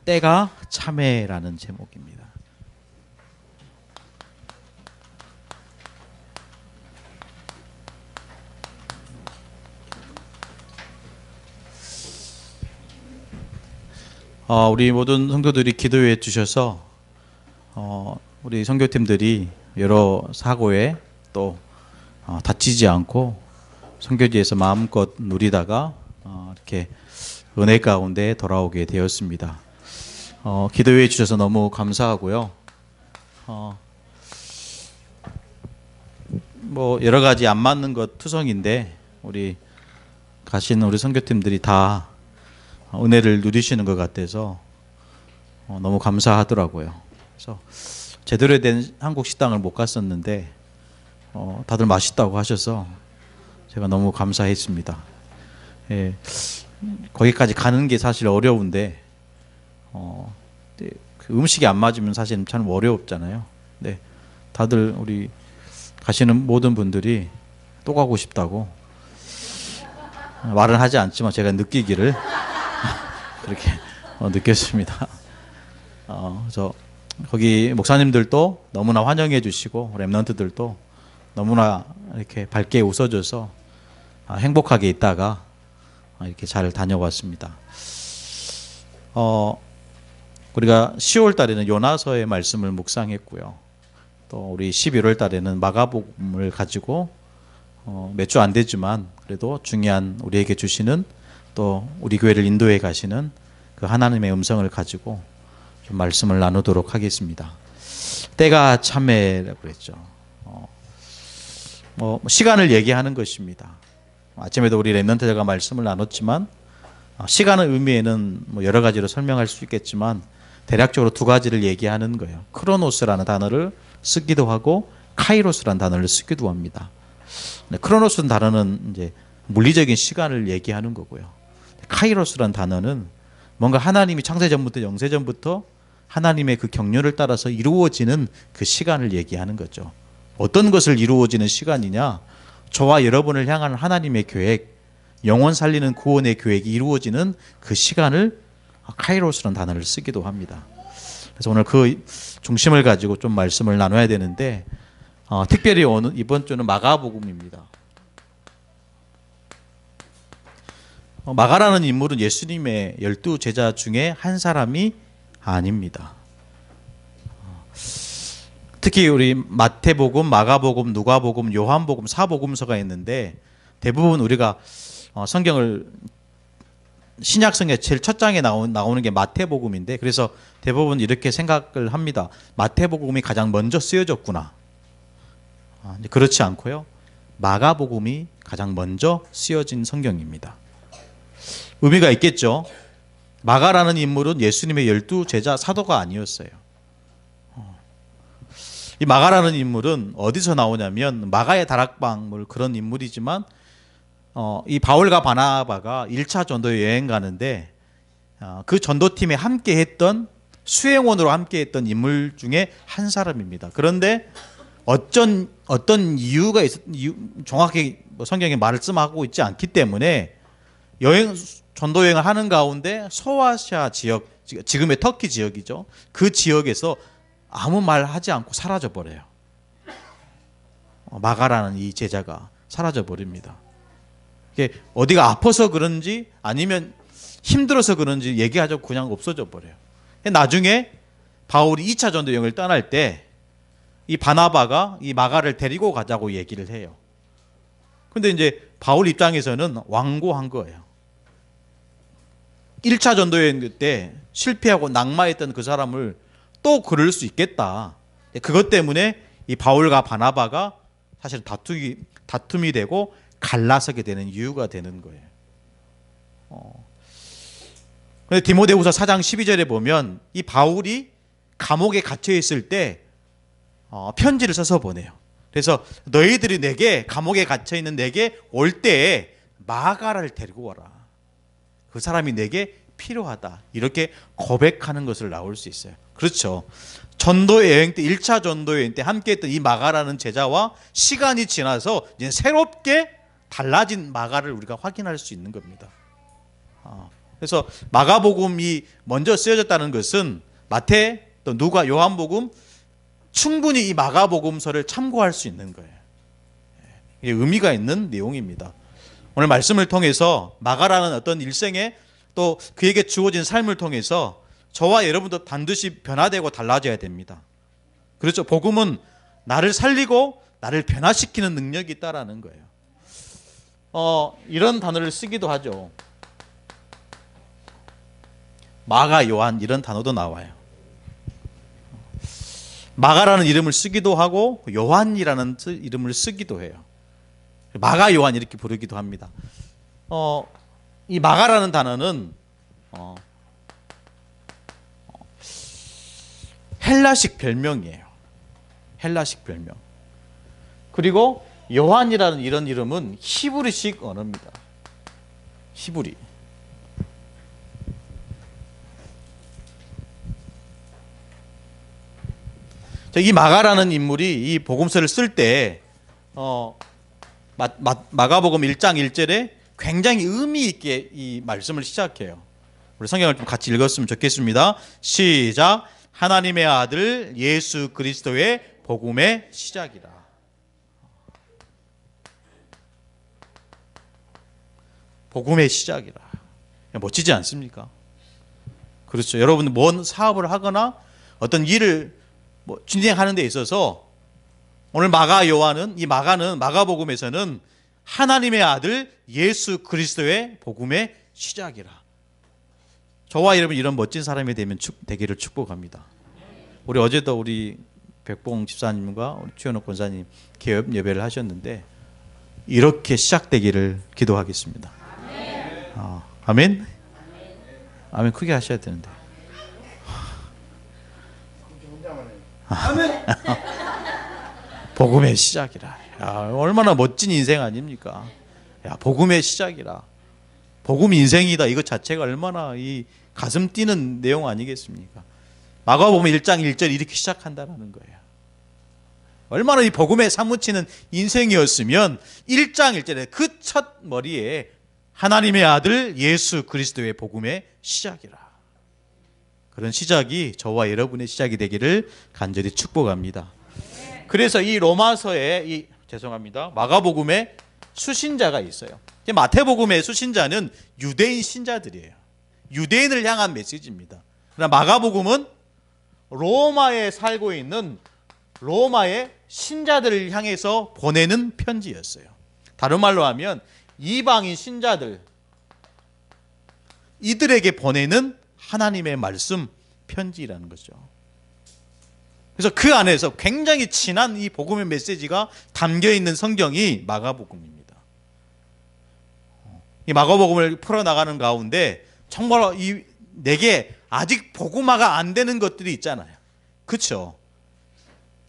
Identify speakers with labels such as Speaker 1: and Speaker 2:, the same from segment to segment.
Speaker 1: 때가 참해라는 제목입니다. 우리 모든 성도들이 기도해 주셔서 우리 선교팀들이 여러 사고에 또 다치지 않고 선교지에서 마음껏 누리다가 이렇게 은혜 가운데 돌아오게 되었습니다. 기도해 주셔서 너무 감사하고요. 뭐 여러 가지 안 맞는 것 투성인데 우리 가신 우리 선교팀들이 다 은혜를 누리시는 것 같아서 너무 감사하더라고요. 그래서 제대로 된 한국 식당을 못 갔었는데 다들 맛있다고 하셔서 제가 너무 감사했습니다. 예, 거기까지 가는 게 사실 어려운데 그 음식이 안 맞으면 사실 참 어렵잖아요. 네, 다들 우리 가시는 모든 분들이 또 가고 싶다고 말은 하지 않지만 제가 느끼기를 그렇게 느꼈습니다. 그래서 거기 목사님들도 너무나 환영해 주시고 렘넌트들도 너무나 이렇게 밝게 웃어줘서 행복하게 있다가 이렇게 잘 다녀왔습니다. 우리가 10월 달에는 요나서의 말씀을 묵상했고요. 또 우리 11월 달에는 마가복음을 가지고 몇 주 안 되지만 그래도 중요한 우리에게 주시는 또 우리 교회를 인도해 가시는 그 하나님의 음성을 가지고 좀 말씀을 나누도록 하겠습니다. 때가 참해라고 그랬죠. 시간을 얘기하는 것입니다. 아침에도 우리 렘넌트가 말씀을 나눴지만 시간의 의미에는 뭐 여러 가지로 설명할 수 있겠지만 대략적으로 두 가지를 얘기하는 거예요. 크로노스라는 단어를 쓰기도 하고 카이로스라는 단어를 쓰기도 합니다. 크로노스라는 단어는 이제 물리적인 시간을 얘기하는 거고요. 카이로스라는 단어는 뭔가 하나님이 창세전부터 영세전부터 하나님의 그 경륜을 따라서 이루어지는 그 시간을 얘기하는 거죠. 어떤 것을 이루어지는 시간이냐? 저와 여러분을 향한 하나님의 계획, 영혼 살리는 구원의 계획이 이루어지는 그 시간을 카이로스라는 단어를 쓰기도 합니다. 그래서 오늘 그 중심을 가지고 좀 말씀을 나눠야 되는데 특별히 이번 주는 마가복음입니다. 마가라는 인물은 예수님의 12 제자 중에 한 사람이 아닙니다. 특히 우리 마태복음, 마가복음, 누가복음, 요한복음, 사복음서가 있는데 대부분 우리가 성경을 신약성의 제일 첫 장에 나오는 게 마태복음인데 그래서 대부분 이렇게 생각을 합니다. 마태복음이 가장 먼저 쓰여졌구나. 그렇지 않고요. 마가복음이 가장 먼저 쓰여진 성경입니다. 의미가 있겠죠. 마가라는 인물은 예수님의 12 제자 사도가 아니었어요. 이 마가라는 인물은 어디서 나오냐면 마가의 다락방 그런 인물이지만 이 바울과 바나바가 1차 전도 여행 가는데 그 전도팀에 함께 했던 수행원으로 함께 했던 인물 중에 한 사람입니다. 그런데 어떤 이유가 정확히 성경에 말씀하고 있지 않기 때문에 전도 여행을 하는 가운데 소아시아 지역, 지금의 터키 지역이죠. 그 지역에서 아무 말 하지 않고 사라져 버려요. 마가라는 이 제자가 사라져 버립니다. 이게 어디가 아파서 그런지 아니면 힘들어서 그런지 얘기하자고 그냥 없어져 버려요. 나중에 바울이 2차 전도 여행을 떠날 때 이 바나바가 이 마가를 데리고 가자고 얘기를 해요. 근데 이제 바울 입장에서는 완고한 거예요. 1차 전도 여행 때 실패하고 낙마했던 그 사람을 또 그럴 수 있겠다. 그것 때문에 이 바울과 바나바가 사실 다툼이 되고 갈라서게 되는 이유가 되는 거예요. 근데 디모데후서 4장 12절에 보면 이 바울이 감옥에 갇혀 있을 때 편지를 써서 보내요. 그래서 너희들이 내게 감옥에 갇혀 있는 내게 올 때에 마가를 데리고 와라. 그 사람이 내게 필요하다. 이렇게 고백하는 것을 나올 수 있어요. 그렇죠. 전도 여행 때 1차 전도 여행 때 함께 했던 이 마가라는 제자와 시간이 지나서 이제 새롭게 달라진 마가를 우리가 확인할 수 있는 겁니다. 그래서 마가복음이 먼저 쓰여졌다는 것은 마태, 또 누가, 요한복음 충분히 이 마가복음서를 참고할 수 있는 거예요. 이게 의미가 있는 내용입니다. 오늘 말씀을 통해서 마가라는 어떤 일생에 또 그에게 주어진 삶을 통해서 저와 여러분도 반드시 변화되고 달라져야 됩니다. 그렇죠. 복음은 나를 살리고 나를 변화시키는 능력이 있다라는 거예요. 이런 단어를 쓰기도 하죠. 마가, 요한 이런 단어도 나와요. 마가라는 이름을 쓰기도 하고 요한이라는 이름을 쓰기도 해요. 마가, 요한 이렇게 부르기도 합니다. 이 마가라는 단어는 헬라식 별명이에요. 헬라식 별명. 그리고 요한이라는 이런 이름은 히브리식 언어입니다. 히브리. 이 마가라는 인물이 이 복음서를 쓸 때 마가복음 1장 1절에 굉장히 의미 있게 이 말씀을 시작해요. 우리 성경을 좀 같이 읽었으면 좋겠습니다. 시작. 하나님의 아들 예수 그리스도의 복음의 시작이라. 복음의 시작이라. 멋지지 않습니까? 그렇죠. 여러분 뭔 사업을 하거나 어떤 일을 진행하는 데 있어서 오늘 마가 요한은, 이 마가는 마가복음에서는 하나님의 아들 예수 그리스도의 복음의 시작이라. 저와 여러분 이런 멋진 사람이 되기를 축복합니다. 우리 어제도 우리 백봉 집사님과 최현옥 권사님 개업 예배를 하셨는데 이렇게 시작되기를 기도하겠습니다. 아멘. 아멘 크게 하셔야 되는데. 아멘. 복음의 시작이라. 야, 얼마나 멋진 인생 아닙니까? 야, 복음의 시작이라. 복음 인생이다. 이것 자체가 얼마나 이 가슴 뛰는 내용 아니겠습니까? 마가복음 1장 1절 이렇게 시작한다는 거예요. 얼마나 이 복음에 사무치는 인생이었으면 1장 1절에 그 첫 머리에 하나님의 아들 예수 그리스도의 복음의 시작이라. 그런 시작이 저와 여러분의 시작이 되기를 간절히 축복합니다. 그래서 이 로마서에 죄송합니다. 마가복음에 수신자가 있어요. 마태복음의 수신자는 유대인 신자들이에요. 유대인을 향한 메시지입니다. 그러나 마가복음은 로마에 살고 있는 로마의 신자들을 향해서 보내는 편지였어요. 다른 말로 하면 이방인 신자들, 이들에게 보내는 하나님의 말씀 편지라는 거죠. 그래서 그 안에서 굉장히 진한 이 복음의 메시지가 담겨 있는 성경이 마가복음입니다. 이 마가복음을 풀어나가는 가운데 정말 내게 아직 복음화가 안 되는 것들이 있잖아요. 그렇죠?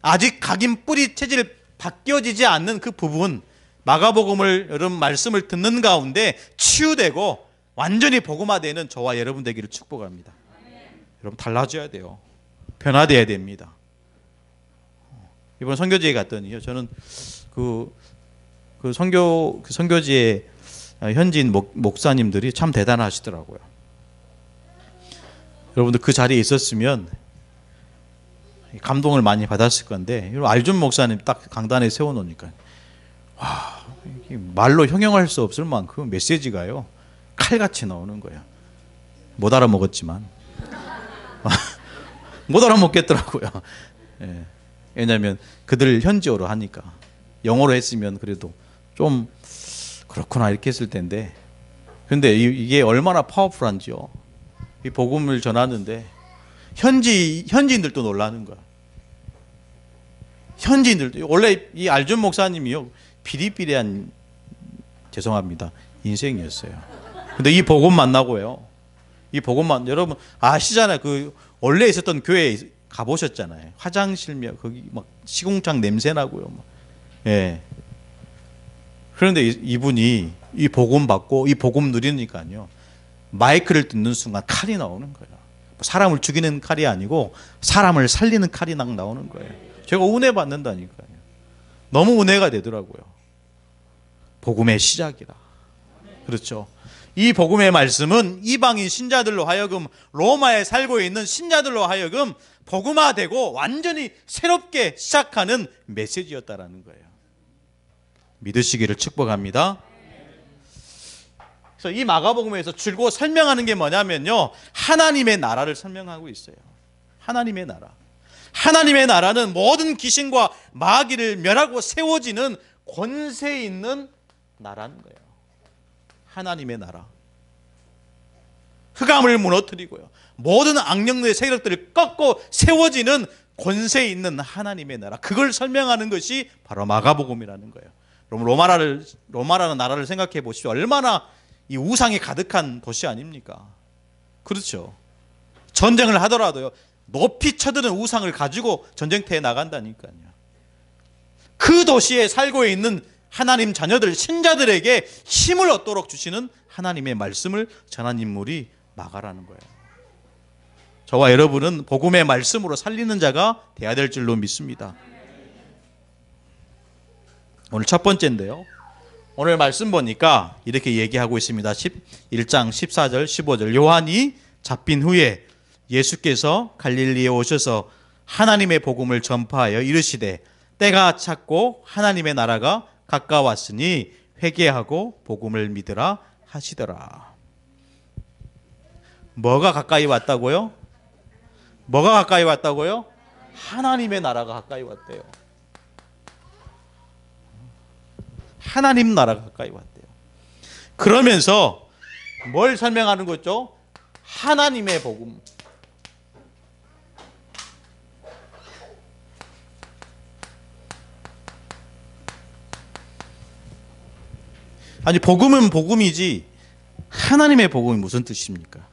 Speaker 1: 아직 각인 뿌리 체질 바뀌어지지 않는 그 부분, 마가복음을 여러분 말씀을 듣는 가운데 치유되고 완전히 복음화되는 저와 여러분 되기를 축복합니다. 여러분 달라져야 돼요. 변화돼야 됩니다. 이번 선교지에 갔더니요, 저는 그 선교지의 현지인 목사님들이 참 대단하시더라고요. 여러분들 그 자리에 있었으면 감동을 많이 받았을 건데, 알준 목사님 딱 강단에 세워놓으니까 와, 말로 형용할 수 없을 만큼 메시지가요 칼같이 나오는 거예요. 못 알아먹었지만 못 알아먹겠더라고요. 예. 왜냐하면 그들 현지어로 하니까. 영어로 했으면 그래도 좀 그렇구나 이렇게 했을 텐데, 근데 이게 얼마나 파워풀한지요. 이 복음을 전하는데 현지인들도 놀라는 거야. 현지인들도. 원래 이 알준 목사님이요 비리비리한, 죄송합니다, 인생이었어요. 근데 이 복음 만나고요, 이 복음만 여러분 아시잖아요. 그 원래 있었던 교회에 가보셨잖아요. 화장실며 거기 막 시궁창 냄새 나고요. 막. 예. 그런데 이분이 이 복음 받고 이 복음 누리니까요, 마이크를 듣는 순간 칼이 나오는 거예요. 사람을 죽이는 칼이 아니고 사람을 살리는 칼이 나오는 거예요. 제가 은혜 받는다니까요. 너무 은혜가 되더라고요. 복음의 시작이라. 그렇죠. 이 복음의 말씀은 이방인 신자들로 하여금, 로마에 살고 있는 신자들로 하여금 복음화되고 완전히 새롭게 시작하는 메시지였다라는 거예요. 믿으시기를 축복합니다. 그래서 이 마가복음에서 줄곧 설명하는 게 뭐냐면요, 하나님의 나라를 설명하고 있어요. 하나님의 나라. 하나님의 나라는 모든 귀신과 마귀를 멸하고 세워지는 권세 있는 나라는 거예요. 하나님의 나라. 흑암을 무너뜨리고요, 모든 악령의 세력들을 꺾고 세워지는 권세 있는 하나님의 나라. 그걸 설명하는 것이 바로 마가복음이라는 거예요. 그럼 로마라는 나라를 생각해 보십시오. 얼마나 이 우상이 가득한 도시 아닙니까? 그렇죠. 전쟁을 하더라도요, 높이 쳐드는 우상을 가지고 전쟁터에 나간다니까요. 그 도시에 살고 있는 하나님 자녀들, 신자들에게 힘을 얻도록 주시는 하나님의 말씀을 전한 인물이 마가라는 거예요. 저와 여러분은 복음의 말씀으로 살리는 자가 되어야 될 줄로 믿습니다. 오늘 첫 번째인데요, 오늘 말씀 보니까 이렇게 얘기하고 있습니다. 1장 14절 15절. 요한이 잡힌 후에 예수께서 갈릴리에 오셔서 하나님의 복음을 전파하여 이르시되 때가 찼고 하나님의 나라가 가까웠으니 회개하고 복음을 믿으라 하시더라. 뭐가 가까이 왔다고요? 뭐가 가까이 왔다고요? 하나님의 나라가 가까이 왔대요. 하나님 나라가 가까이 왔대요. 그러면서 뭘 설명하는 거죠? 하나님의 복음. 아니, 복음은 복음이지 하나님의 복음이 무슨 뜻입니까?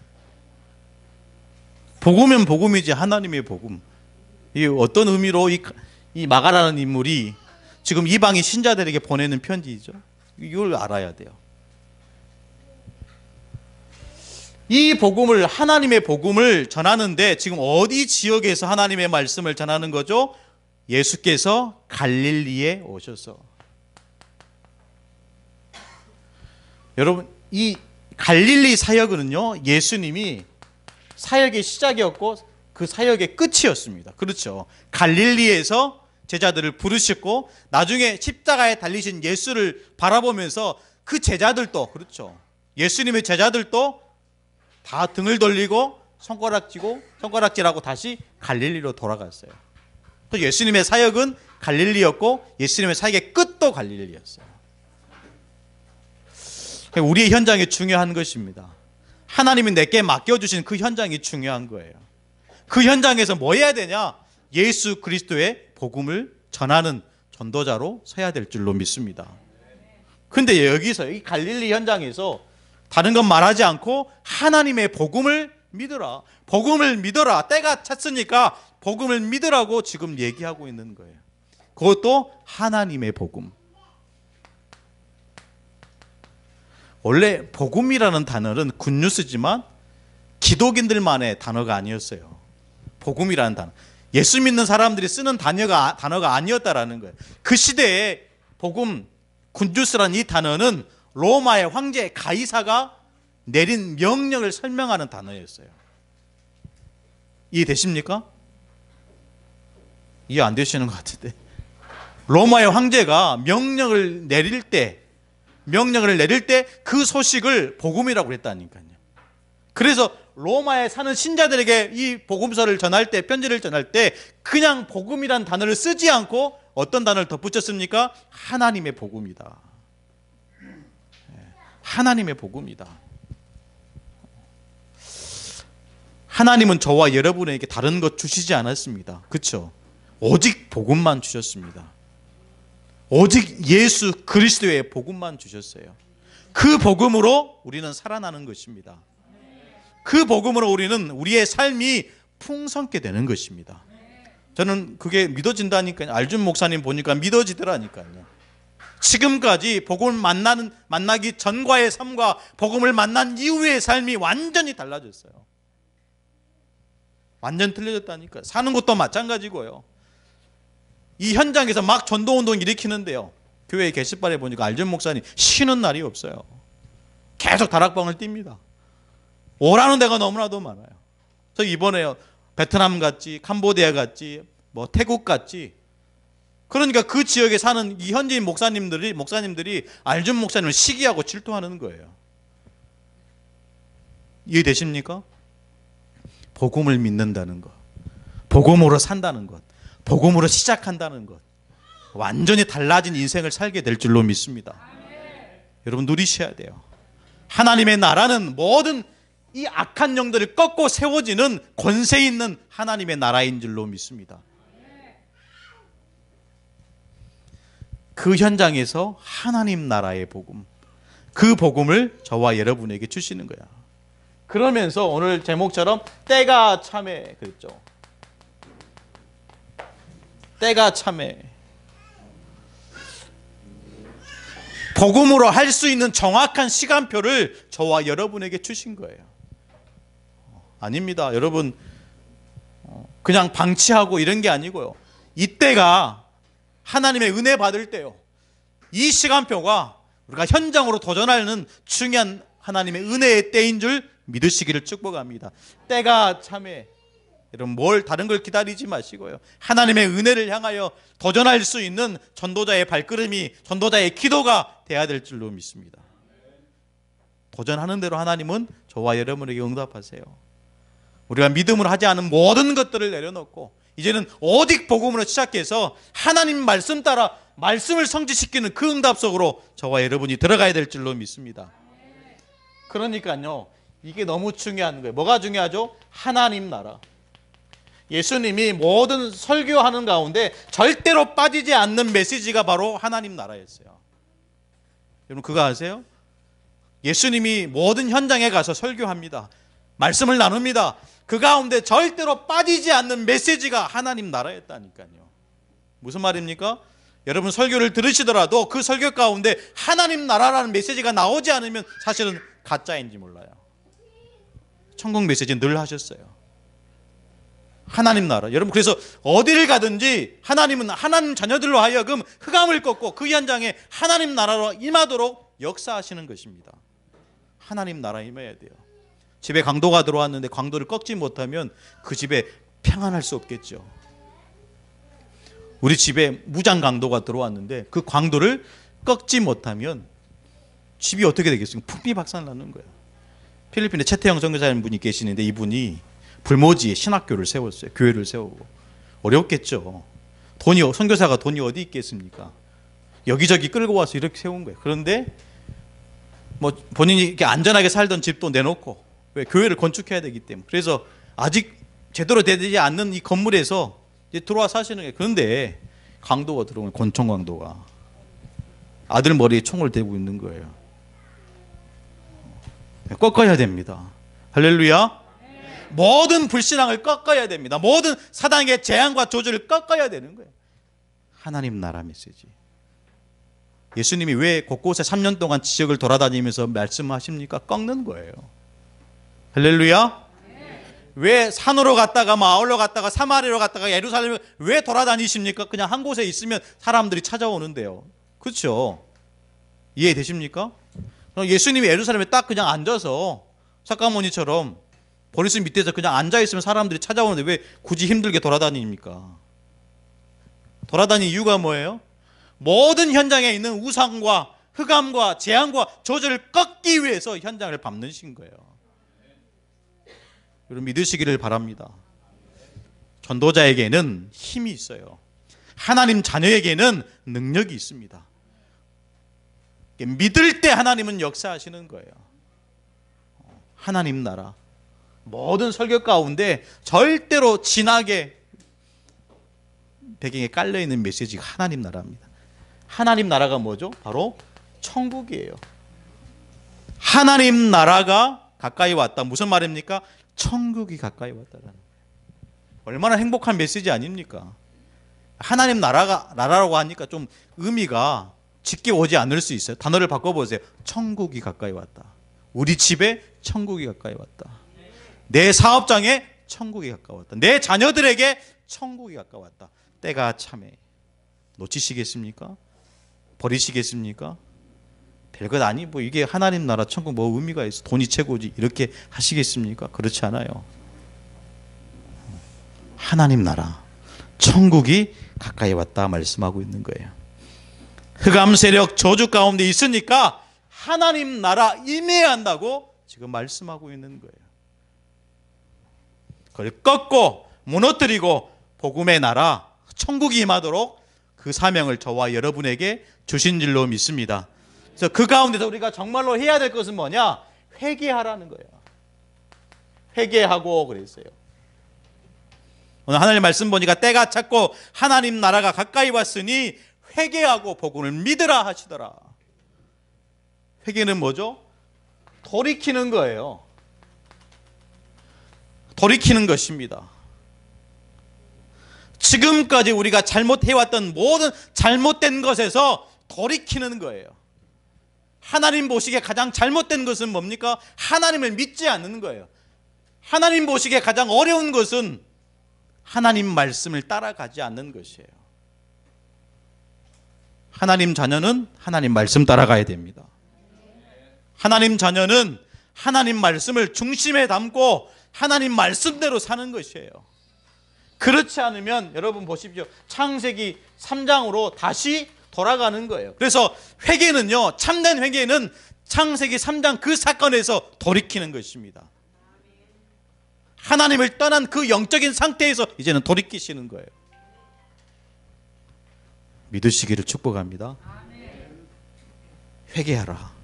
Speaker 1: 복음은 복음이지 하나님의 복음, 이 어떤 의미로 이 마가라는 인물이 지금 이방인 신자들에게 보내는 편지죠? 이걸 알아야 돼요. 이 복음을, 하나님의 복음을 전하는데 지금 어디 지역에서 하나님의 말씀을 전하는 거죠? 예수께서 갈릴리에 오셔서. 여러분, 이 갈릴리 사역은요, 예수님이 사역의 시작이었고 그 사역의 끝이었습니다. 그렇죠. 갈릴리에서 제자들을 부르셨고 나중에 십자가에 달리신 예수를 바라보면서 그 제자들도, 그렇죠, 예수님의 제자들도 다 등을 돌리고 손가락질하고 다시 갈릴리로 돌아갔어요. 예수님의 사역은 갈릴리였고 예수님의 사역의 끝도 갈릴리였어요. 우리의 현장이 중요한 것입니다. 하나님이 내게 맡겨주신 그 현장이 중요한 거예요. 그 현장에서 뭐 해야 되냐? 예수 그리스도의 복음을 전하는 전도자로 서야 될 줄로 믿습니다. 근데 여기서 이 갈릴리 현장에서 다른 건 말하지 않고 하나님의 복음을 믿으라, 복음을 믿어라, 때가 찼으니까 복음을 믿으라고 지금 얘기하고 있는 거예요. 그것도 하나님의 복음. 원래 복음이라는 단어는 굿뉴스지만 기독인들만의 단어가 아니었어요. 복음이라는 단어, 예수 믿는 사람들이 쓰는 단어가 아니었다라는 거예요. 그 시대에 복음, 굿뉴스라는 이 단어는 로마의 황제 가이사가 내린 명령을 설명하는 단어였어요. 이해되십니까? 이해 안 되시는 것 같은데, 로마의 황제가 명령을 내릴 때 그 소식을 복음이라고 했다니까요. 그래서 로마에 사는 신자들에게 이 복음서를 전할 때, 편지를 전할 때 그냥 복음이란 단어를 쓰지 않고 어떤 단어를 덧붙였습니까? 하나님의 복음이다. 하나님의 복음이다. 하나님은 저와 여러분에게 다른 것 주시지 않았습니다. 그렇죠? 오직 복음만 주셨습니다. 오직 예수 그리스도의 복음만 주셨어요. 그 복음으로 우리는 살아나는 것입니다. 그 복음으로 우리는 우리의 삶이 풍성케 되는 것입니다. 저는 그게 믿어진다니까요. 알준 목사님 보니까 믿어지더라니까요. 지금까지 복음을 만나기 전과의 삶과 복음을 만난 이후의 삶이 완전히 달라졌어요. 완전 틀려졌다니까요. 사는 것도 마찬가지고요. 이 현장에서 막 전도운동 일으키는데요, 교회 게시판에 보니까 알전 목사님 쉬는 날이 없어요. 계속 다락방을 띱니다. 오라는 데가 너무나도 많아요. 그래서 이번에 베트남 갔지, 캄보디아 갔지, 뭐 태국 갔지. 그러니까 그 지역에 사는 이 현지인 목사님들이 알준 목사님을 시기하고 질투하는 거예요. 이해되십니까? 복음을 믿는다는 것, 복음으로 산다는 것, 복음으로 시작한다는 것, 완전히 달라진 인생을 살게 될 줄로 믿습니다. 여러분 누리셔야 돼요. 하나님의 나라는 모든 이 악한 영들을 꺾고 세워지는 권세 있는 하나님의 나라인 줄로 믿습니다. 그 현장에서 하나님 나라의 복음, 그 복음을 저와 여러분에게 주시는 거야. 그러면서 오늘 제목처럼 때가 참에 그랬죠. 때가 참에 복음으로 할 수 있는 정확한 시간표를 저와 여러분에게 주신 거예요. 아닙니다. 여러분 그냥 방치하고 이런 게 아니고요. 이때가 하나님의 은혜 받을 때요. 이 시간표가 우리가 현장으로 도전하는 중요한 하나님의 은혜의 때인 줄 믿으시기를 축복합니다. 때가 참에 여러분 다른 걸 기다리지 마시고요. 하나님의 은혜를 향하여 도전할 수 있는 전도자의 발걸음이, 전도자의 기도가 돼야 될 줄로 믿습니다. 도전하는 대로 하나님은 저와 여러분에게 응답하세요. 우리가 믿음으로 하지 않은 모든 것들을 내려놓고 이제는 오직 복음으로 시작해서 하나님 말씀 따라 말씀을 성취시키는 그 응답 속으로 저와 여러분이 들어가야 될 줄로 믿습니다. 그러니까요, 이게 너무 중요한 거예요. 뭐가 중요하죠? 하나님 나라. 예수님이 모든 설교하는 가운데 절대로 빠지지 않는 메시지가 바로 하나님 나라였어요. 여러분 그거 아세요? 예수님이 모든 현장에 가서 설교합니다. 말씀을 나눕니다. 그 가운데 절대로 빠지지 않는 메시지가 하나님 나라였다니까요. 무슨 말입니까? 여러분 설교를 들으시더라도 그 설교 가운데 하나님 나라라는 메시지가 나오지 않으면 사실은 가짜인지 몰라요. 천국 메시지 늘 하셨어요. 하나님 나라. 여러분 그래서 어디를 가든지 하나님은 하나님 자녀들로 하여금 흑암을 꺾고 그 현장에 하나님 나라로 임하도록 역사하시는 것입니다. 하나님 나라에 임해야 돼요. 집에 강도가 들어왔는데 강도를 꺾지 못하면 그 집에 평안할 수 없겠죠. 우리 집에 무장 강도가 들어왔는데 그 강도를 꺾지 못하면 집이 어떻게 되겠습니까? 풍비박산나는 거예요. 필리핀에 최태영 선교사님 분이 계시는데 이분이 불모지에 신학교를 세웠어요. 교회를 세우고. 어렵겠죠. 선교사가 돈이 어디 있겠습니까? 여기저기 끌고 와서 이렇게 세운 거예요. 그런데 뭐 본인이 이렇게 안전하게 살던 집도 내놓고, 왜? 교회를 건축해야 되기 때문에. 그래서 아직 제대로 되지 않는 이 건물에서 이제 들어와 사시는 거예요. 그런데 강도가 들어오면 권총 강도가 아들 머리에 총을 대고 있는 거예요. 꺾어야 됩니다. 할렐루야. 모든 불신앙을 꺾어야 됩니다. 모든 사단의 재앙과 저주를 꺾어야 되는 거예요. 하나님 나라 메시지. 예수님이 왜 곳곳에 3년 동안 지역을 돌아다니면서 말씀하십니까? 꺾는 거예요. 할렐루야. 왜 산으로 갔다가 마을로 갔다가 사마리아로 갔다가 예루살렘을 왜 돌아다니십니까? 그냥 한 곳에 있으면 사람들이 찾아오는데요. 그렇죠? 이해되십니까? 예수님이 예루살렘에 딱 그냥 앉아서 사카모니처럼 보리스 밑에서 그냥 앉아있으면 사람들이 찾아오는데 왜 굳이 힘들게 돌아다닙니까? 돌아다니는 이유가 뭐예요? 모든 현장에 있는 우상과 흑암과 재앙과 저주를 꺾기 위해서 현장을 밟으신 거예요. 여러분 믿으시기를 바랍니다. 전도자에게는 힘이 있어요. 하나님 자녀에게는 능력이 있습니다. 믿을 때 하나님은 역사하시는 거예요. 하나님 나라. 모든 설교 가운데 절대로 진하게 배경에 깔려있는 메시지가 하나님 나라입니다. 하나님 나라가 뭐죠? 바로 천국이에요. 하나님 나라가 가까이 왔다. 무슨 말입니까? 천국이 가까이 왔다라는 거예요. 얼마나 행복한 메시지 아닙니까? 하나님 나라라고 하니까 좀 의미가 짙게 오지 않을 수 있어요. 단어를 바꿔보세요. 천국이 가까이 왔다. 우리 집에 천국이 가까이 왔다. 내 사업장에 천국이 가까웠다. 내 자녀들에게 천국이 가까웠다. 때가 참에 놓치시겠습니까? 버리시겠습니까? 될 것 아니? 뭐 이게 하나님 나라 천국 뭐 의미가 있어? 돈이 최고지. 이렇게 하시겠습니까? 그렇지 않아요. 하나님 나라 천국이 가까이 왔다 말씀하고 있는 거예요. 흑암 세력 저주 가운데 있으니까 하나님 나라 임해야 한다고 지금 말씀하고 있는 거예요. 그걸 꺾고 무너뜨리고 복음의 나라 천국이 임하도록 그 사명을 저와 여러분에게 주신 줄로 믿습니다. 그래서 그 가운데서 우리가 정말로 해야 될 것은 뭐냐? 회개하라는 거예요. 회개하고 그랬어요. 오늘 하나님 말씀 보니까 때가 찼고 하나님 나라가 가까이 왔으니 회개하고 복음을 믿으라 하시더라. 회개는 뭐죠? 돌이키는 거예요. 돌이키는 것입니다. 지금까지 우리가 잘못해왔던 모든 잘못된 것에서 돌이키는 거예요. 하나님 보시기에 가장 잘못된 것은 뭡니까? 하나님을 믿지 않는 거예요. 하나님 보시기에 가장 어려운 것은 하나님 말씀을 따라가지 않는 것이에요. 하나님 자녀는 하나님 말씀 따라가야 됩니다. 하나님 자녀는 하나님 말씀을 중심에 담고 하나님 말씀대로 사는 것이에요. 그렇지 않으면 여러분 보십시오. 창세기 3장으로 다시 돌아가는 거예요. 그래서 회개는요, 참된 회개는 창세기 3장 그 사건에서 돌이키는 것입니다. 하나님을 떠난 그 영적인 상태에서 이제는 돌이키시는 거예요. 믿으시기를 축복합니다. 회개하라.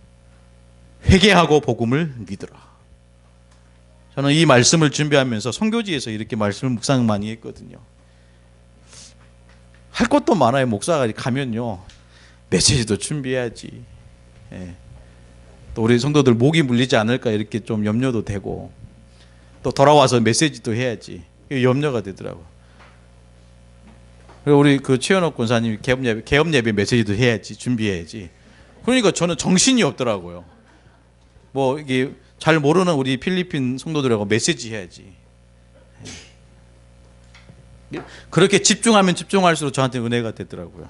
Speaker 1: 회개하고 복음을 믿으라. 저는 이 말씀을 준비하면서 선교지에서 이렇게 말씀을 묵상 많이 했거든요. 할 것도 많아요. 목사가 가면요, 메시지도 준비해야지. 예. 또 우리 성도들 목이 물리지 않을까 이렇게 좀 염려도 되고, 또 돌아와서 메시지도 해야지. 염려가 되더라고요. 그리고 우리 그 최현옥 권사님이 개업 예배 메시지도 해야지, 준비해야지. 그러니까 저는 정신이 없더라고요. 뭐 이게 잘 모르는 우리 필리핀 성도들하고 메시지 해야지. 그렇게 집중하면 집중할수록 저한테 은혜가 되더라고요.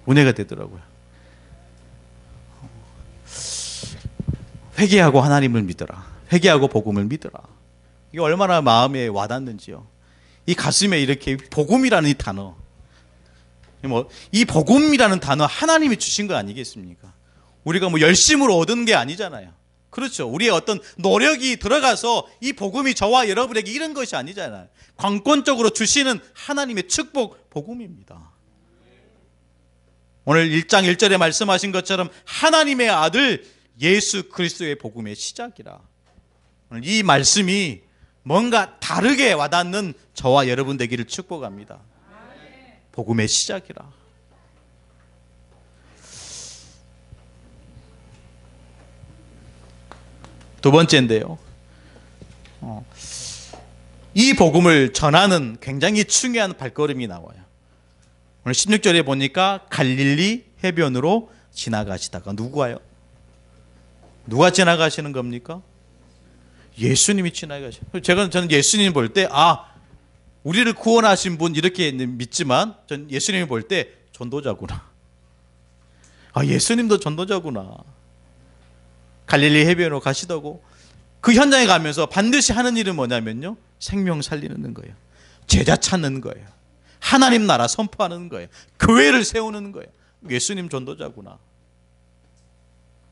Speaker 1: 은혜가 되더라고요. 회개하고 하나님을 믿어라. 회개하고 복음을 믿어라. 이게 얼마나 마음에 와닿는지요. 이 가슴에 이렇게 복음이라는 이 단어, 이 복음이라는 단어 하나님이 주신 거 아니겠습니까? 우리가 뭐 열심으로 얻은 게 아니잖아요. 그렇죠. 우리의 어떤 노력이 들어가서 이 복음이 저와 여러분에게 이런 것이 아니잖아요. 관건적으로 주시는 하나님의 축복 복음입니다. 오늘 1장 1절에 말씀하신 것처럼 하나님의 아들 예수 그리스도의 복음의 시작이라. 오늘 이 말씀이 뭔가 다르게 와닿는 저와 여러분 되기를 축복합니다. 복음의 시작이라. 두 번째인데요, 이 복음을 전하는 굉장히 중요한 발걸음이 나와요. 오늘 16절에 보니까 갈릴리 해변으로 지나가시다가 누구와요? 누가 지나가시는 겁니까? 예수님이 지나가시는. 저는 예수님 볼 때 우리를 구원하신 분 이렇게 믿지만 전 예수님이 볼 때 전도자구나. 예수님도 전도자구나. 갈릴리 해변으로 가시다고 그 현장에 가면서 반드시 하는 일은 뭐냐면요, 생명 살리는 거예요. 제자 찾는 거예요. 하나님 나라 선포하는 거예요. 교회를 세우는 거예요. 예수님 전도자구나.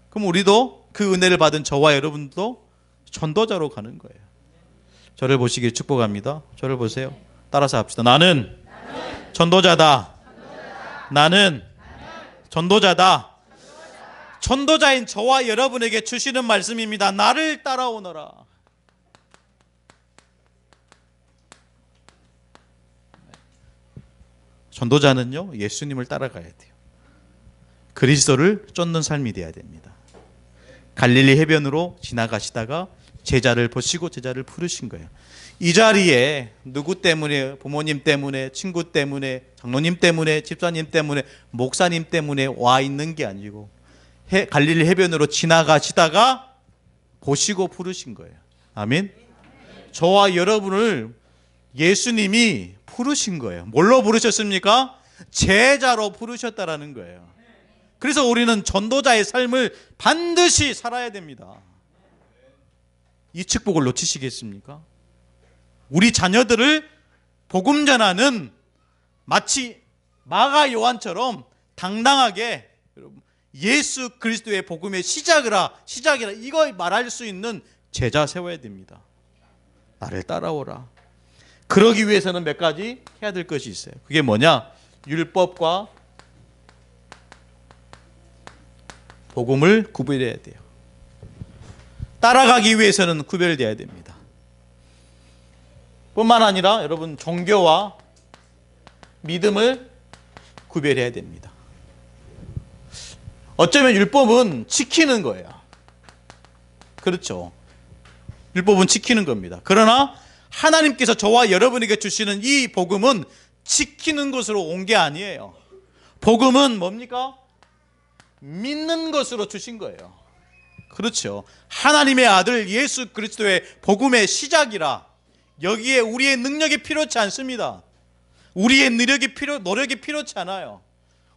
Speaker 1: 그럼 우리도 그 은혜를 받은 저와 여러분도 전도자로 가는 거예요. 저를 보시길 축복합니다. 저를 보세요. 따라서 합시다. 나는 전도자다. 나는 전도자다. 전도자인 저와 여러분에게 주시는 말씀입니다. 나를 따라오너라. 전도자는요, 예수님을 따라가야 돼요. 그리스도를 쫓는 삶이 돼야 됩니다. 갈릴리 해변으로 지나가시다가 제자를 보시고 제자를 부르신 거예요. 이 자리에 누구 때문에, 부모님 때문에, 친구 때문에, 장로님 때문에, 집사님 때문에, 목사님 때문에 와 있는 게 아니고 갈릴리 해변으로 지나가시다가 보시고 부르신 거예요. 아멘. 저와 여러분을 예수님이 부르신 거예요. 뭘로 부르셨습니까? 제자로 부르셨다라는 거예요. 그래서 우리는 전도자의 삶을 반드시 살아야 됩니다. 이 축복을 놓치시겠습니까? 우리 자녀들을 복음 전하는 마치 마가 요한처럼 당당하게 예수 그리스도의 복음의 시작이라 이거 말할 수 있는 제자 세워야 됩니다. 나를 따라오라. 그러기 위해서는 몇 가지 해야 될 것이 있어요. 그게 뭐냐? 율법과 복음을 구별해야 돼요. 따라가기 위해서는 구별되어야 됩니다. 뿐만 아니라 여러분 종교와 믿음을 구별해야 됩니다. 어쩌면 율법은 지키는 거예요. 그렇죠. 율법은 지키는 겁니다. 그러나 하나님께서 저와 여러분에게 주시는 이 복음은 지키는 것으로 온 게 아니에요. 복음은 뭡니까? 믿는 것으로 주신 거예요. 그렇죠. 하나님의 아들 예수 그리스도의 복음의 시작이라 여기에 우리의 능력이 필요치 않습니다. 우리의 노력이 필요치 않아요.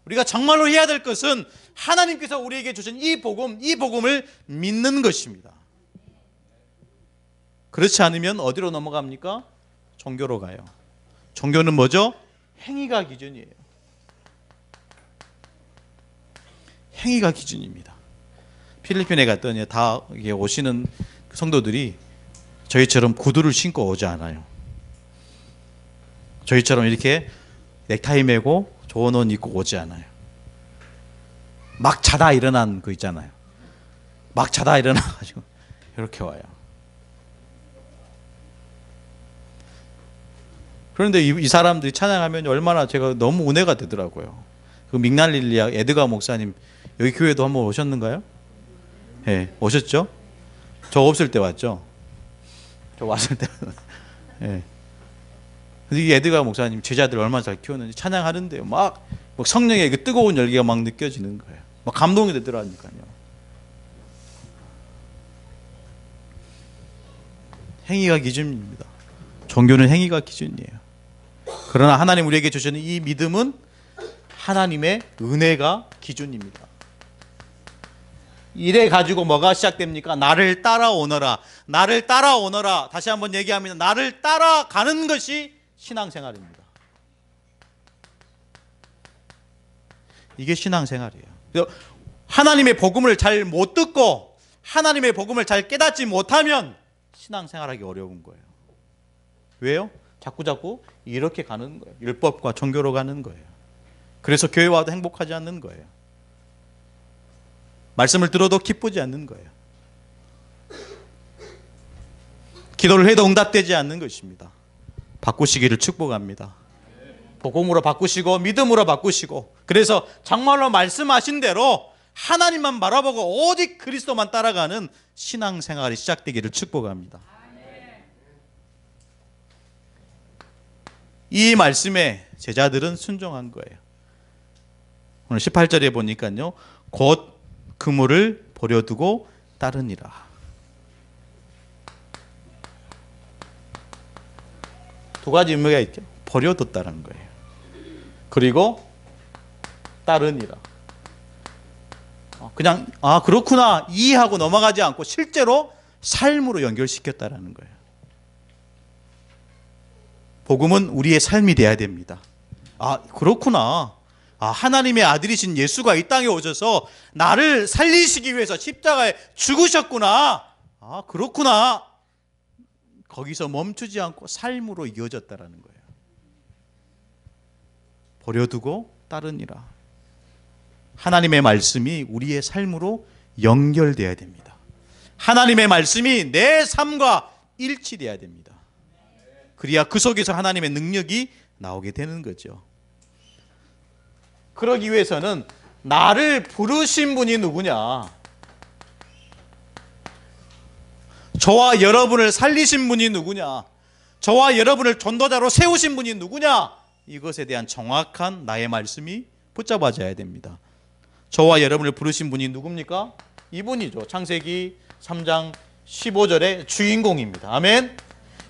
Speaker 1: 우리가 정말로 해야 될 것은 하나님께서 우리에게 주신 이 복음을 믿는 것입니다. 그렇지 않으면 어디로 넘어갑니까? 종교로 가요. 종교는 뭐죠? 행위가 기준이에요. 행위가 기준입니다. 필리핀에 갔더니 다 오시는 성도들이 저희처럼 구두를 신고 오지 않아요. 저희처럼 이렇게 넥타이 매고 좋은 옷 입고 오지 않아요. 막 자다 일어난 거 있잖아요. 막 자다 일어나가지고 이렇게 와요. 그런데 이 사람들이 찬양하면 얼마나 제가 너무 은혜가 되더라고요. 그 mik날릴리아 에드가 목사님 여기 교회도 한번 오셨는가요? 네, 오셨죠? 저 없을 때 왔죠? 저 왔을 때. 네. 근데 이 에드가 목사님 제자들 얼마나 잘 키웠는지 찬양하는데요. 막 성령의 그 뜨거운 열기가 막 느껴지는 거예요. 막 감동이 되더라니까요. 행위가 기준입니다. 종교는 행위가 기준이에요. 그러나 하나님 우리에게 주시는 이 믿음은 하나님의 은혜가 기준입니다. 이래 가지고 뭐가 시작됩니까? 나를 따라오너라. 나를 따라오너라. 다시 한번 얘기합니다. 나를 따라가는 것이 신앙생활입니다. 이게 신앙생활이에요. 하나님의 복음을 잘 못 듣고 하나님의 복음을 잘 깨닫지 못하면 신앙생활하기 어려운 거예요. 왜요? 자꾸 이렇게 가는 거예요. 율법과 종교로 가는 거예요. 그래서 교회 와도 행복하지 않는 거예요. 말씀을 들어도 기쁘지 않는 거예요. 기도를 해도 응답되지 않는 것입니다. 바꾸시기를 축복합니다. 복음으로 바꾸시고 믿음으로 바꾸시고 그래서 정말로 말씀하신 대로 하나님만 바라보고 오직 그리스도만 따라가는 신앙생활이 시작되기를 축복합니다. 이 말씀에 제자들은 순종한 거예요. 오늘 18절에 보니까요. 곧 그물을 버려두고 따르니라. 두 가지 의미가 있죠. 버려뒀다는 거예요. 그리고 따르니라. 그냥 그렇구나 이해하고 넘어가지 않고 실제로 삶으로 연결시켰다라는 거예요. 복음은 우리의 삶이 돼야 됩니다. 그렇구나. 하나님의 아들이신 예수가 이 땅에 오셔서 나를 살리시기 위해서 십자가에 죽으셨구나. 그렇구나. 거기서 멈추지 않고 삶으로 이어졌다라는 거예요. 버려두고 따르니라. 하나님의 말씀이 우리의 삶으로 연결돼야 됩니다. 하나님의 말씀이 내 삶과 일치돼야 됩니다. 그래야 그 속에서 하나님의 능력이 나오게 되는 거죠. 그러기 위해서는 나를 부르신 분이 누구냐? 저와 여러분을 살리신 분이 누구냐? 저와 여러분을 전도자로 세우신 분이 누구냐? 이것에 대한 정확한 나의 말씀이 붙잡아져야 됩니다. 저와 여러분을 부르신 분이 누굽니까? 이분이죠. 창세기 3장 15절의 주인공입니다. 아멘.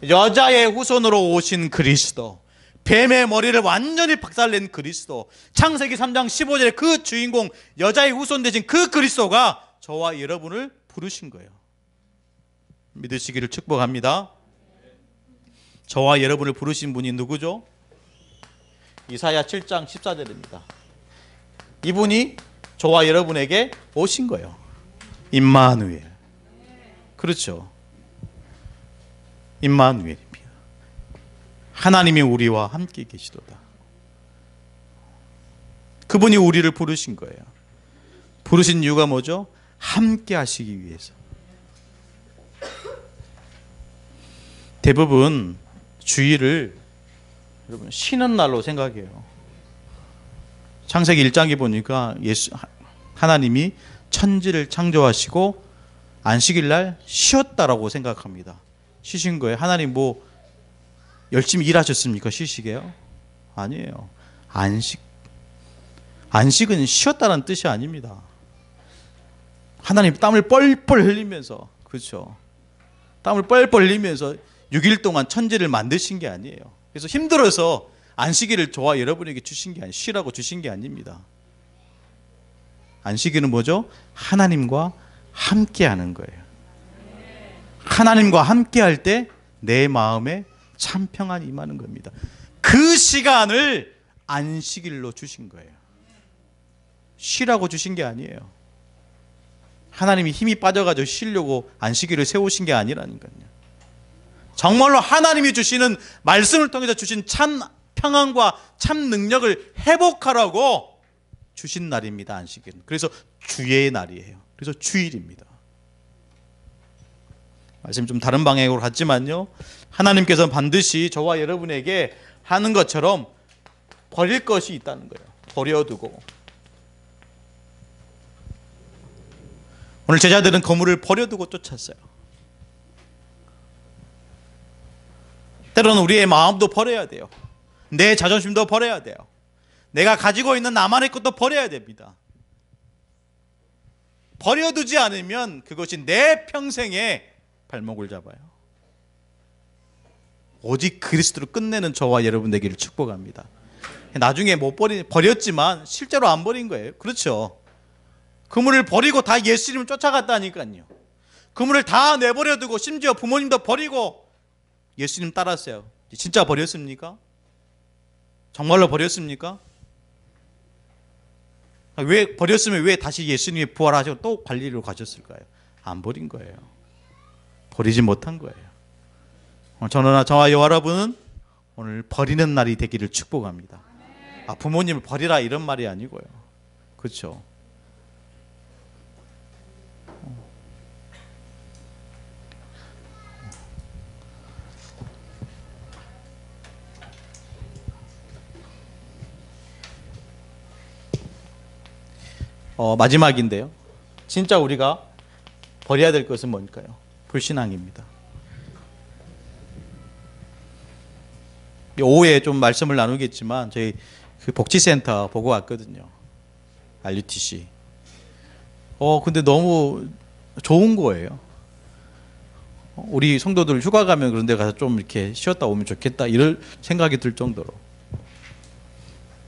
Speaker 1: 여자의 후손으로 오신 그리스도, 뱀의 머리를 완전히 박살낸 그리스도, 창세기 3장 15절에 그 주인공 여자의 후손 되신 그 그리스도가 저와 여러분을 부르신 거예요. 믿으시기를 축복합니다. 저와 여러분을 부르신 분이 누구죠? 이사야 7장 14절입니다. 이분이 저와 여러분에게 오신 거예요. 임마누엘. 그렇죠. 임마누엘입니다. 하나님이 우리와 함께 계시도다. 그분이 우리를 부르신 거예요. 부르신 이유가 뭐죠? 함께 하시기 위해서. 대부분 주일을 여러분 쉬는 날로 생각해요. 창세기 1장에 보니까 하나님이 천지를 창조하시고 안식일 날 쉬었다라고 생각합니다. 쉬신 거예요. 하나님 뭐 열심히 일하셨습니까? 쉬시게요? 아니에요. 안식은 쉬었다는 뜻이 아닙니다. 하나님 땀을 뻘뻘 흘리면서, 그렇죠? 땀을 뻘뻘 흘리면서 6일 동안 천지를 만드신 게 아니에요. 그래서 힘들어서 안식일을 저와 여러분에게 주신 게 쉬라고 주신 게 아닙니다. 안식일은 뭐죠? 하나님과 함께 하는 거예요. 하나님과 함께 할 때 내 마음에 참 평안이 임하는 겁니다. 그 시간을 안식일로 주신 거예요. 쉬라고 주신 게 아니에요. 하나님이 힘이 빠져가지고 쉬려고 안식일을 세우신 게 아니라니까요. 정말로 하나님이 주시는 말씀을 통해서 주신 참 평안과 참 능력을 회복하라고 주신 날입니다. 안식일은. 그래서 주의 날이에요. 그래서 주일입니다. 말씀이 좀 다른 방향으로 갔지만요, 하나님께서는 반드시 저와 여러분에게 하는 것처럼 버릴 것이 있다는 거예요. 버려두고. 오늘 제자들은 거물을 버려두고 쫓았어요. 때로는 우리의 마음도 버려야 돼요. 내 자존심도 버려야 돼요. 내가 가지고 있는 나만의 것도 버려야 됩니다. 버려두지 않으면 그것이 내 평생에 발목을 잡아요. 오직 그리스도로 끝내는 저와 여러분 되기를 축복합니다. 나중에 못 버렸지만 실제로 안 버린 거예요. 그렇죠. 그물을 버리고 다 예수님을 쫓아갔다니까요. 그물을 다 내버려두고 심지어 부모님도 버리고 예수님 따랐어요. 진짜 버렸습니까? 정말로 버렸습니까? 왜 버렸으면 왜 다시 예수님이 부활하시고 또 관리로 가셨을까요? 안 버린 거예요. 버리지 못한 거예요. 저와 여러분은 오늘 버리는 날이 되기를 축복합니다. 부모님을 버리라 이런 말이 아니고요. 그렇죠. 마지막인데요. 진짜 우리가 버려야 될 것은 뭘까요? 불신앙입니다. 오후에 좀 말씀을 나누겠지만 저희 그 복지센터 보고 왔거든요. RUTC. 근데 너무 좋은 거예요. 우리 성도들 휴가 가면 그런 데 가서 좀 이렇게 쉬었다 오면 좋겠다 이럴 생각이 들 정도로.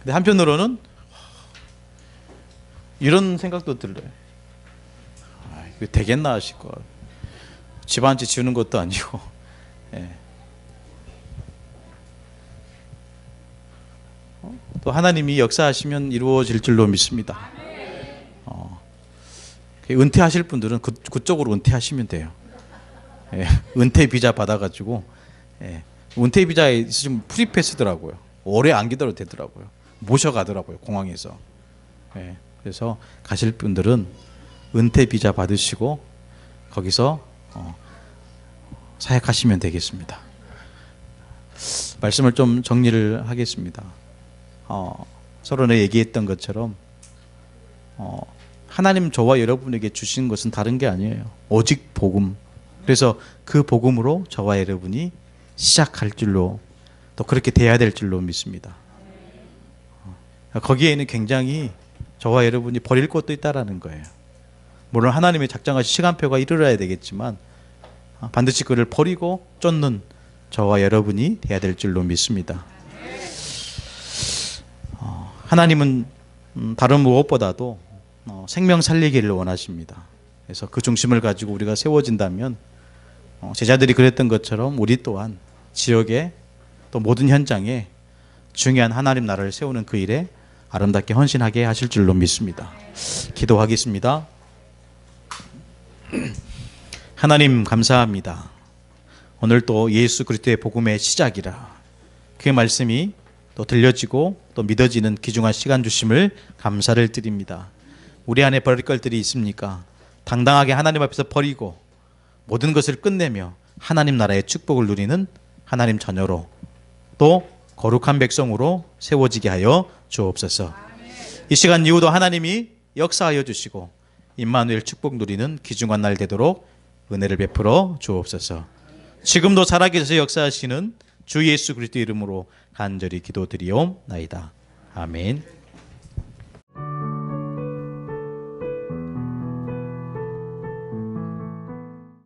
Speaker 1: 근데 한편으로는 이런 생각도 들어요. 이거 되겠나 싶고 집안지 지우는 것도 아니고. 예. 또 하나님이 역사하시면 이루어질 줄로 믿습니다. 은퇴하실 분들은 그쪽으로 은퇴하시면 돼요. 예. 은퇴 비자 받아가지고, 예. 은퇴 비자에 있으시면 프리패스더라고요. 오래 안 기다려도 되더라고요. 모셔가더라고요, 공항에서. 예. 그래서 가실 분들은 은퇴 비자 받으시고 거기서 사역하시면 되겠습니다. 말씀을 좀 정리를 하겠습니다. 서론에 얘기했던 것처럼 하나님 저와 여러분에게 주신 것은 다른 게 아니에요. 오직 복음. 그래서 그 복음으로 저와 여러분이 시작할 줄로, 또 그렇게 돼야 될 줄로 믿습니다. 거기에는 굉장히 저와 여러분이 버릴 것도 있다라는 거예요. 물론 하나님의 작정하신 시간표가 이르러야 되겠지만 반드시 그를 버리고 쫓는 저와 여러분이 돼야 될 줄로 믿습니다. 하나님은 다른 무엇보다도 생명 살리기를 원하십니다. 그래서 그 중심을 가지고 우리가 세워진다면 제자들이 그랬던 것처럼 우리 또한 지역에 또 모든 현장에 중요한 하나님 나라를 세우는 그 일에 아름답게 헌신하게 하실 줄로 믿습니다. 기도하겠습니다. 하나님 감사합니다. 오늘 또 예수 그리스도의 복음의 시작이라 그 말씀이 또 들려지고 또 믿어지는 귀중한 시간 주심을 감사를 드립니다. 우리 안에 버릴 것들이 있습니까? 당당하게 하나님 앞에서 버리고 모든 것을 끝내며 하나님 나라의 축복을 누리는 하나님 자녀로 또 거룩한 백성으로 세워지게 하여 주옵소서. 이 시간 이후도 하나님이 역사하여 주시고 임마누엘 축복 누리는 귀중한 날 되도록 은혜를 베풀어 주옵소서. 지금도 살아계셔서 역사하시는 주 예수 그리스도 이름으로 간절히 기도드리옵나이다. 아멘.